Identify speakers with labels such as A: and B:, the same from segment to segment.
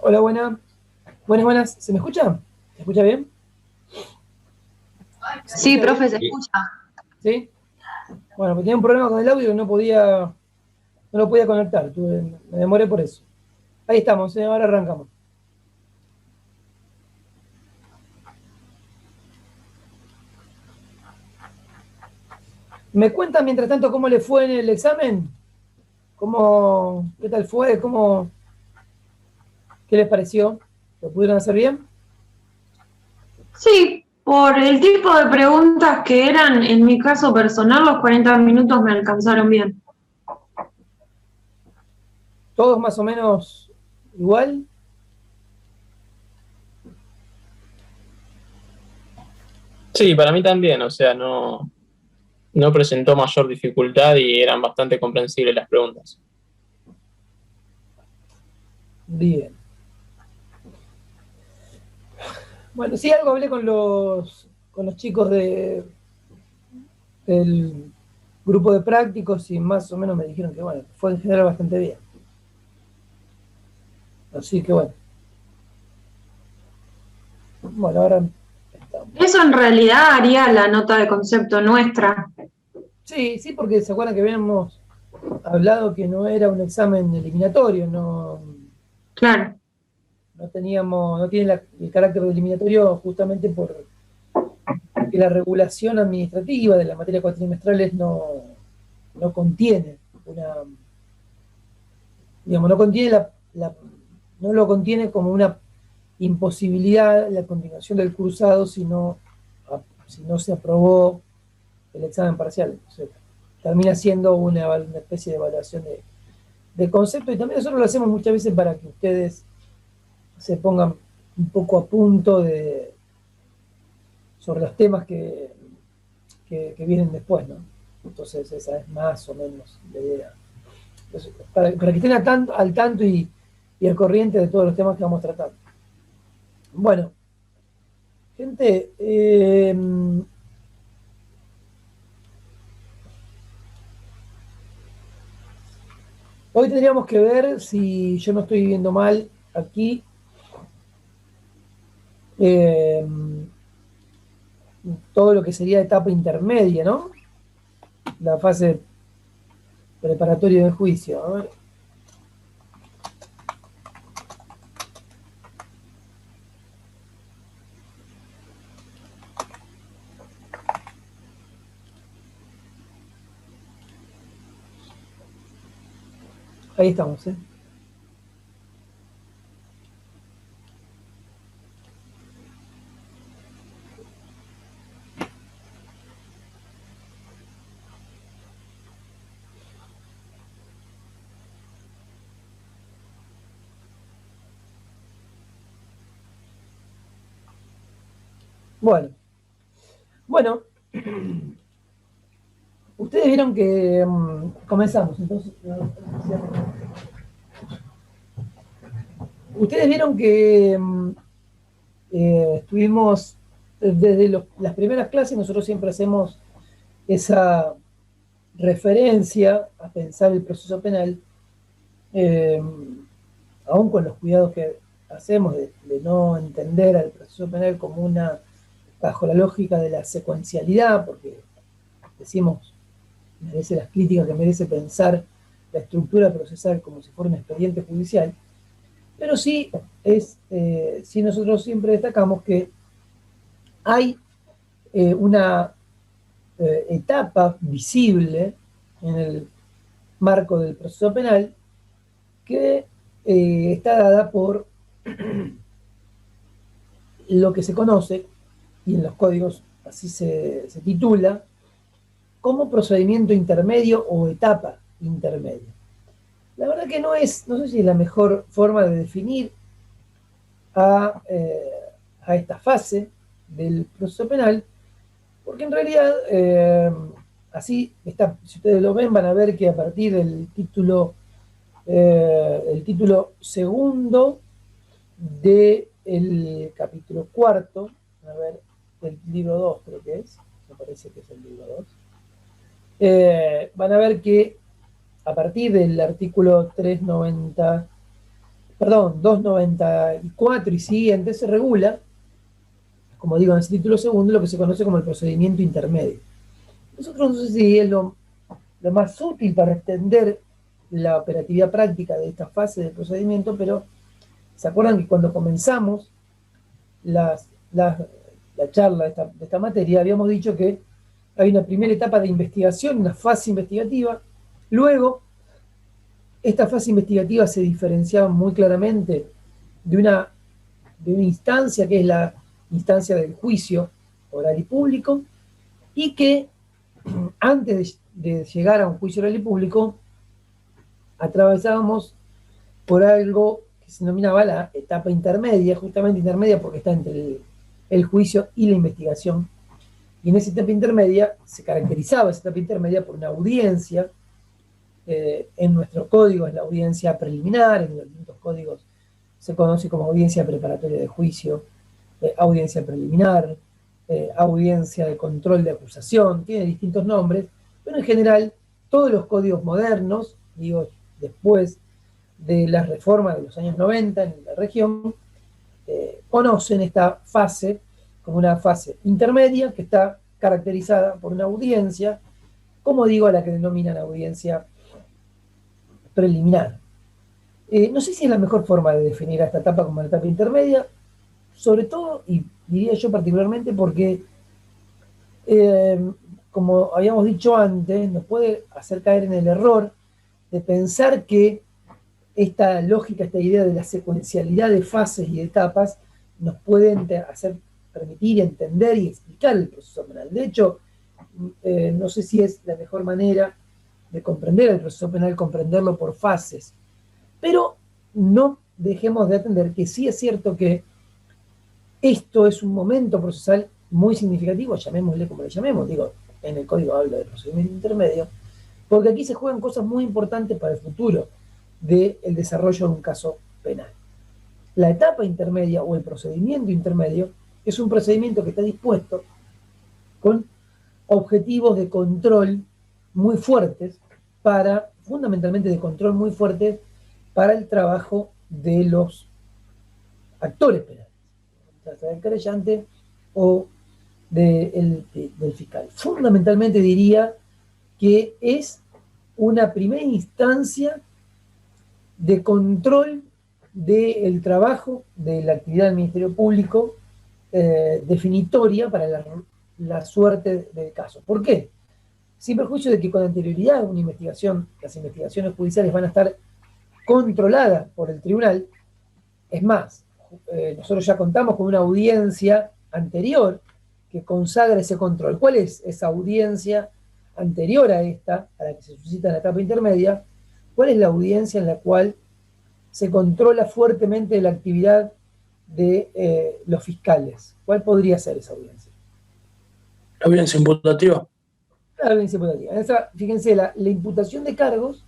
A: Hola, buenas. Buenas, buenas. ¿Se me escucha? ¿Se escucha bien? ¿Se
B: Sí,
A: escucha bien?
B: profe, se escucha.
A: ¿Sí? Bueno, pues tenía un problema con el audio y no lo podía conectar. Me demoré por eso. Ahí estamos, ahora arrancamos. ¿Me cuentan mientras tanto cómo le fue en el examen? ¿Qué tal fue? ¿Qué les pareció? ¿Lo pudieron hacer bien?
B: Sí, por el tipo de preguntas que eran, en mi caso personal, los 40 minutos me alcanzaron bien.
A: ¿Todos más o menos igual?
C: Sí, para mí también, o sea, no presentó mayor dificultad y eran bastante comprensibles las preguntas.
A: Bien. Bueno, sí, algo hablé con los chicos del grupo de prácticos y más o menos me dijeron que, bueno, fue en general bastante bien. Así que bueno, ahora estamos.
B: Eso en realidad haría la nota de concepto nuestra.
A: Sí, sí, porque se acuerdan que habíamos hablado que no era un examen eliminatorio,
B: Claro.
A: no tiene el carácter de eliminatorio justamente porque la regulación administrativa de las materias cuatrimestrales no contiene una, digamos, no lo contiene como una imposibilidad la continuación del cursado si no se aprobó el examen parcial. O sea, termina siendo una especie de evaluación de concepto y también nosotros lo hacemos muchas veces para que ustedes se pongan un poco a punto sobre los temas que vienen después, ¿no? Entonces esa es más o menos la idea. Entonces, para que estén al tanto y al corriente de todos los temas que vamos tratando. Bueno, gente, hoy tendríamos que ver si yo no estoy viendo mal aquí, eh, todo lo que sería etapa intermedia, ¿no? La fase preparatoria del juicio. A ver, ahí estamos, ¿eh? Bueno, bueno, ustedes vieron que comenzamos, entonces, ustedes vieron que estuvimos desde las primeras clases, nosotros siempre hacemos esa referencia a pensar el proceso penal, eh, aún con los cuidados que hacemos de no entender al proceso penal como bajo la lógica de la secuencialidad, porque decimos, merece las críticas que merece pensar la estructura procesal como si fuera un expediente judicial, pero sí nosotros siempre destacamos que hay una etapa visible en el marco del proceso penal que está dada por lo que se conoce, y en los códigos así se titula, como procedimiento intermedio o etapa intermedia. La verdad que no sé si es la mejor forma de definir a, a esta fase del proceso penal, porque en realidad, así está, si ustedes lo ven, van a ver que a partir del el título segundo del capítulo cuarto, a ver, del libro 2 creo que es, me parece que es el libro 2, van a ver que a partir del artículo 390 perdón, 294 y siguientes, se regula, como digo en ese título segundo, lo que se conoce como el procedimiento intermedio. Nosotros no sé si es lo más útil para extender la operatividad práctica de esta fase del procedimiento, pero ¿se acuerdan que cuando comenzamos la charla de esta materia, habíamos dicho que hay una primera etapa de investigación, una fase investigativa, luego esta fase investigativa se diferenciaba muy claramente de una instancia que es la instancia del juicio oral y público, y que antes de llegar a un juicio oral y público atravesábamos por algo que se denominaba la etapa intermedia, justamente intermedia porque está entre el juicio y la investigación. Y en esa etapa intermedia se caracterizaba esa etapa intermedia por una audiencia. En nuestro código es la audiencia preliminar, en los distintos códigos se conoce como audiencia preparatoria de juicio, audiencia preliminar, audiencia de control de acusación, tiene distintos nombres, pero en general todos los códigos modernos, digo, después de las reformas de los años 90 en la región, conocen esta fase como una fase intermedia que está caracterizada por una audiencia, como digo, a la que denominan audiencia preliminar. No sé si es la mejor forma de definir a esta etapa como la etapa intermedia, sobre todo, y diría yo particularmente, porque, como habíamos dicho antes, nos puede hacer caer en el error de pensar que esta lógica, esta idea de la secuencialidad de fases y etapas nos pueden permitir entender y explicar el proceso penal. De hecho, no sé si es la mejor manera de comprender el proceso penal, comprenderlo por fases. Pero no dejemos de atender que sí es cierto que esto es un momento procesal muy significativo, llamémosle como le llamemos, digo, en el código habla de procedimiento intermedio, porque aquí se juegan cosas muy importantes para el futuro del desarrollo de un caso penal. La etapa intermedia o el procedimiento intermedio es un procedimiento que está dispuesto con objetivos de control muy fuertes fundamentalmente de control muy fuertes para el trabajo de los actores penales, ya sea del querellante o del fiscal. Fundamentalmente diría que es una primera instancia de control del trabajo de la actividad del Ministerio Público, definitoria para la suerte del caso. ¿Por qué? Sin perjuicio de que con anterioridad a una investigación, las investigaciones judiciales van a estar controladas por el tribunal. Es más, nosotros ya contamos con una audiencia anterior que consagra ese control. ¿Cuál es esa audiencia anterior a esta, a la que se suscita en la etapa intermedia? ¿Cuál es la audiencia en la cual se controla fuertemente la actividad de los fiscales? ¿Cuál podría ser esa audiencia?
D: La audiencia imputativa.
A: La audiencia imputativa. Fíjense, la imputación de cargos,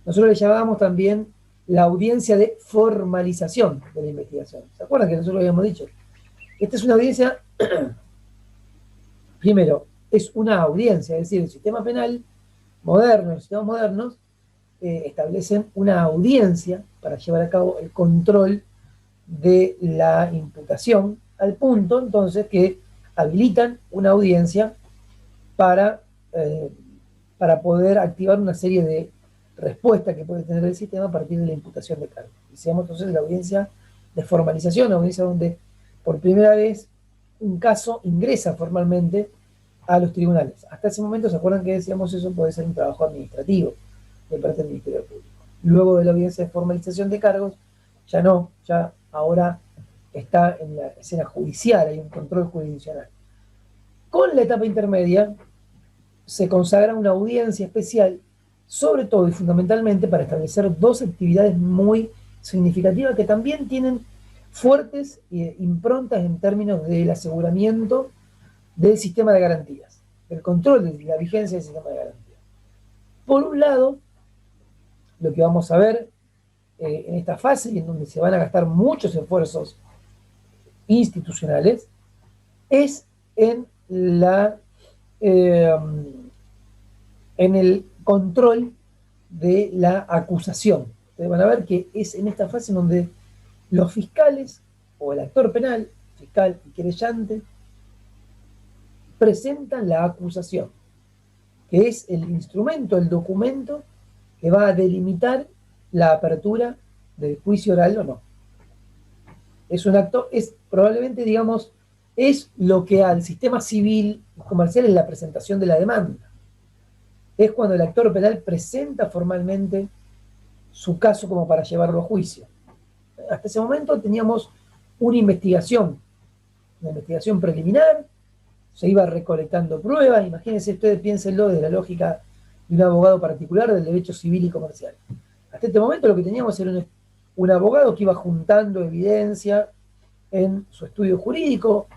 A: nosotros le llamábamos también la audiencia de formalización de la investigación. ¿Se acuerdan que nosotros lo habíamos dicho? Esta es una audiencia, primero, es una audiencia, es decir, el sistema penal moderno, los sistemas modernos, establecen una audiencia para llevar a cabo el control de la imputación, al punto entonces que habilitan una audiencia para poder activar una serie de respuestas que puede tener el sistema a partir de la imputación de cargos. Decíamos entonces la audiencia de formalización, la audiencia donde por primera vez un caso ingresa formalmente a los tribunales. Hasta ese momento, ¿se acuerdan que decíamos eso? Puede ser un trabajo administrativo de parte del Ministerio Público. Luego de la audiencia de formalización de cargos, ya no, ya ahora está en la escena judicial, hay un control jurisdiccional. Con la etapa intermedia se consagra una audiencia especial, sobre todo y fundamentalmente para establecer dos actividades muy significativas que también tienen fuertes improntas en términos del aseguramiento del sistema de garantías, el control de la vigencia del sistema de garantías. Por un lado, lo que vamos a ver en esta fase y en donde se van a gastar muchos esfuerzos institucionales es en el control de la acusación, ustedes van a ver que es en esta fase en donde los fiscales, o el actor penal, fiscal y querellante, presentan la acusación, que es el instrumento, el documento que va a delimitar la apertura del juicio oral o no. Es un acto, es probablemente, digamos, es lo que al sistema civil y comercial es la presentación de la demanda. Es cuando el actor penal presenta formalmente su caso como para llevarlo a juicio. Hasta ese momento teníamos una investigación preliminar, se iba recolectando pruebas. Imagínense ustedes, piénsenlo desde la lógica de un abogado particular del derecho civil y comercial. Hasta este momento lo que teníamos era un abogado que iba juntando evidencia en su estudio jurídico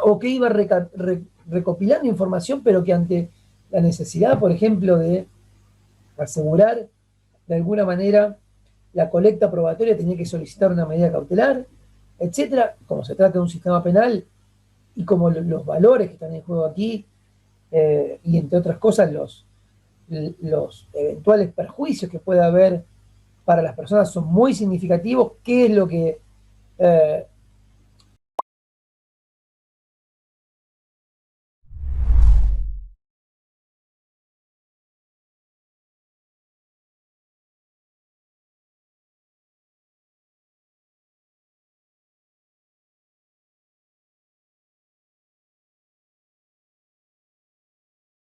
A: o que iba recopilando información, pero que ante la necesidad, por ejemplo, de asegurar de alguna manera la colecta probatoria, tenía que solicitar una medida cautelar, etcétera. Como se trata de un sistema penal y como los valores que están en juego aquí, y entre otras cosas los eventuales perjuicios que pueda haber para las personas son muy significativos. ¿Qué es lo que